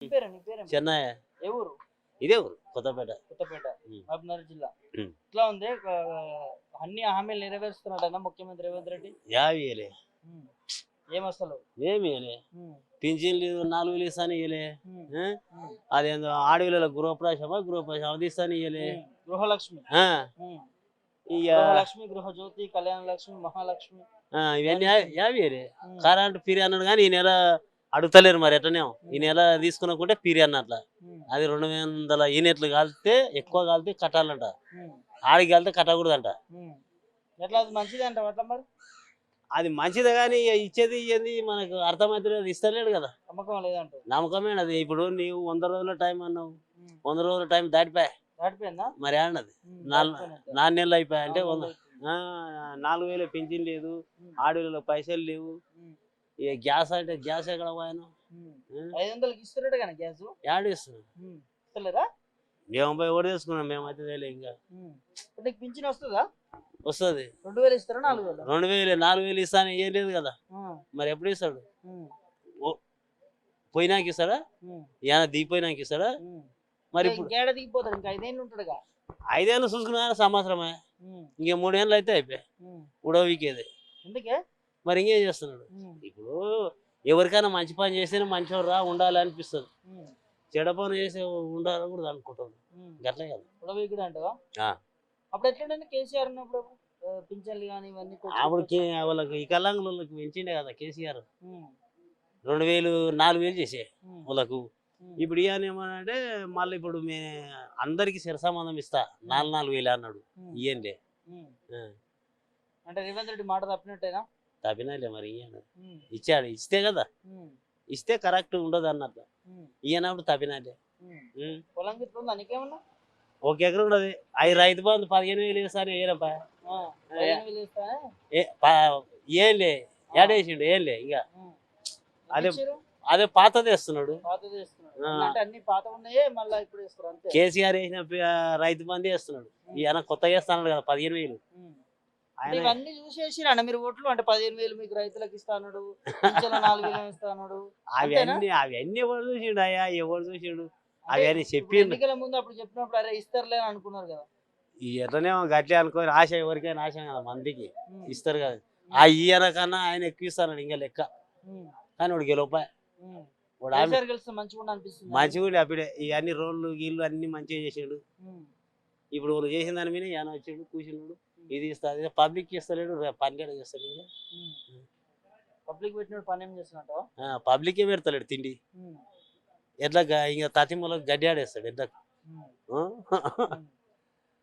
నీ పేరేంటి? చెన్నై ఏ ఊరు? ఇదే ఊరు కొత్తపేట. కొత్తపేట, ఉమ్. మహబూబ్నగర్ జిల్లా. ఉమ్. ఇట్లా ఉంది అన్ని హామీలు నెరవేరుస్తున్నాడన్న ముఖ్యమంత్రి రేవంత్ రెడ్డి. యాభై ఇయలే ఉమ్. ఏం అసలు? ఏమి ఇయలే ఉమ్. పింఛన్ లేదు 4,000 ఇస్తాను ఇయలే. ఉమ్. ఆ? ఉమ్. అదేందో ఆడవిళ్ళ గృహప్రవేశం అది ఇస్తాను ఇయలే. ఉమ్. గృహలక్ష్మి. ఆ, ఉమ్. ఇక గృహలక్ష్మి, గృహజ్యోతి, కళ్యాణ లక్ష్మి, మహాలక్ష్మి. ఇవన్నీ యాభై ఇయలే. ఉమ్. కరెంట్ ఫిరి అన్నాడు కానీ ఈ నెల అడుగుతలేరు మరి ఎట్టనే ఈ నెల తీసుకున్నకుంటే ఫిరి అన్నట్ల. ఉమ్. అది 200 యూనిట్లు కాలితే ఎక్కువ కాలితే కట్టాలంట, ఉమ్. ఆడికి కాలితే కట్టకూడదంట. ఉమ్. ఎట్లా అది మంచిది అంట అట్లా మరి? అది మంచిదే కానీ ఇక ఇచ్చేది ఇయ్యేది మనకు అర్థమవుతుంది, ఇస్తలేడు కదా. నమ్మకం లేదంట. నమ్మకమే అది. ఇప్పుడు నీవు 100 రోజుల టైం అన్నావు, ఉమ్. 100 రోజుల టైం దాటిపోయా దాటిపోయిందా? మరి ఏమన్నది. ఉమ్. 4 నెలలు అయిపోయా అంటే 4 4,000 పెన్షన్ లేదు, ఉమ్. ఆడవిళ్ళ పైసలు లేవు. ఉమ్. ఇక గ్యాస్ అంటే గ్యాస్ ఎక్కడ పోయాను. ఉమ్. 500కి ఇస్తున్నాడు కానీ గ్యాస్. యాడ్ ఇస్తున్నాం ఇస్తలేరా? మేము పోయి ఓడి తీసుకున్నాం, మేమైతే తెలియదు. ఇంకా నీకు పింఛన్ వస్తుందా? వస్తుంది. 2,000 ఇస్తారా? 4,000? 2,000 4,000 ఇస్తాను ఏం లేదు కదా. మరి ఎప్పుడు ఇస్తాడు? పోయినాక ఇస్తాడా? ఏమైనా దిగిపోయినాక ఇస్తాడా? మరి ఇప్పుడు ఇంకేడ దిగిపోతాడు? ఇంకా 5 ఏళ్ళు ఉంటాడుగా. 5 ఏళ్ళు చూసుకున్నా సంవత్సరమే. ఇంక 3 ఏళ్ళు అయితే అయిపోయాయి ఉడవికేది. ఎందుకే మరి ఇంకేం చేస్తున్నాడు? ఇప్పుడు ఎవరికైనా మంచి పని చేస్తేనే మంచివాడు రా ఉండాలి అనిపిస్తుంది, చెడ పని చేసి ఉండాలని కూడా అనుకుంటుంది. గట్లే కదా ఉడవీకుడు అంటవా? అప్పుడు ఎట్లుండే కేసీఆర్ ఉన్నప్పుడు? పింఛన్లు కానీ ఇవన్నీ అప్పుడు వాళ్ళకి వికలాంగులకు పెంచిండే కదా కేసీఆర్. 2,000 4,000 చేసే వాళ్ళకు. ఇప్పుడు ఇవన్నీ ఏమనంటే మళ్ళీ ఇప్పుడు అందరికి శిరసంబంధం ఇస్తా 4,000 అన్నాడు. ఇయ్యండి అంటే రేవంత్ రెడ్డి మాట తప్పినట్టేనా? తప్పినాలే మరి. ఇయ్యాడు ఇచ్చాడు, ఇస్తే కదా, ఇస్తే కరెక్ట్ ఉండదు అన్నట్టు. ఇయ్యనప్పుడు తప్పినాలే. పొలం గిట్లుందా నీకేమన్నా? 1 ఎకరం ఉండదు. అవి రైతు బంధు 15,000 ఇస్తాను ఏనప్పా. 15,000 ఇస్తానే ఏంలే ఏడేసిండు ఏంలే. ఇక అదే పాతది వేస్తున్నాడు. అంటే అన్ని పాత ఉన్నాయే మళ్ళీ ఇప్పుడు ఇస్తారు అంతే. కేసీఆర్ వేసిన రైతు బంధు వేస్తున్నాడు. ఈయన కొత్త వేస్తాడు కదా 15,000. ఇవన్నీ చూసేసిరా మీరు ఓట్లు? అంటే 15,000 మీకు రైతులకు ఇస్తాడు, 4,000 ఇస్తాడు. అవన్నీ ఎవరు చూసిండు అయ్యా? ఎవరు చూసిండు? అవన్నీ చెప్పిండు. ఎన్నికల ముందు అప్పుడు చెప్పినప్పుడు అరే ఇస్తారులే అని అనుకున్నారు కదా. ఎట్లనే గట్లే అనుకోని ఆశ ఎవరికైనా ఆశ కదా, మందికి ఇస్తారు కదా. ఆ ఈయన కన్నా ఆయన ఎక్కువ ఇస్తాడు ఇంకా లెక్క. కానీ వాడు గెలవపాయ. మంచిగా అప్పుడే ఇవన్నీ రోడ్లు గీళ్ళు అన్ని మంచిగా చేసాడు. ఇప్పుడు వాళ్ళు చేసిన దాని మీద ఆయన వచ్చాడు కూర్చున్నాడు, ఇది ఇస్తా పబ్లిక్ చేస్తలేడు, పనిలేడు చేస్తాడు. ఇంకా పబ్లిక్ పెట్టినాడు పని ఏం చేస్తున్నట్టు పబ్లికే పెడతలేడు తిండి. ఎట్లా ఇంకా తతిమలకు గడ్డి ఆడేస్తాడు ఎట్లా.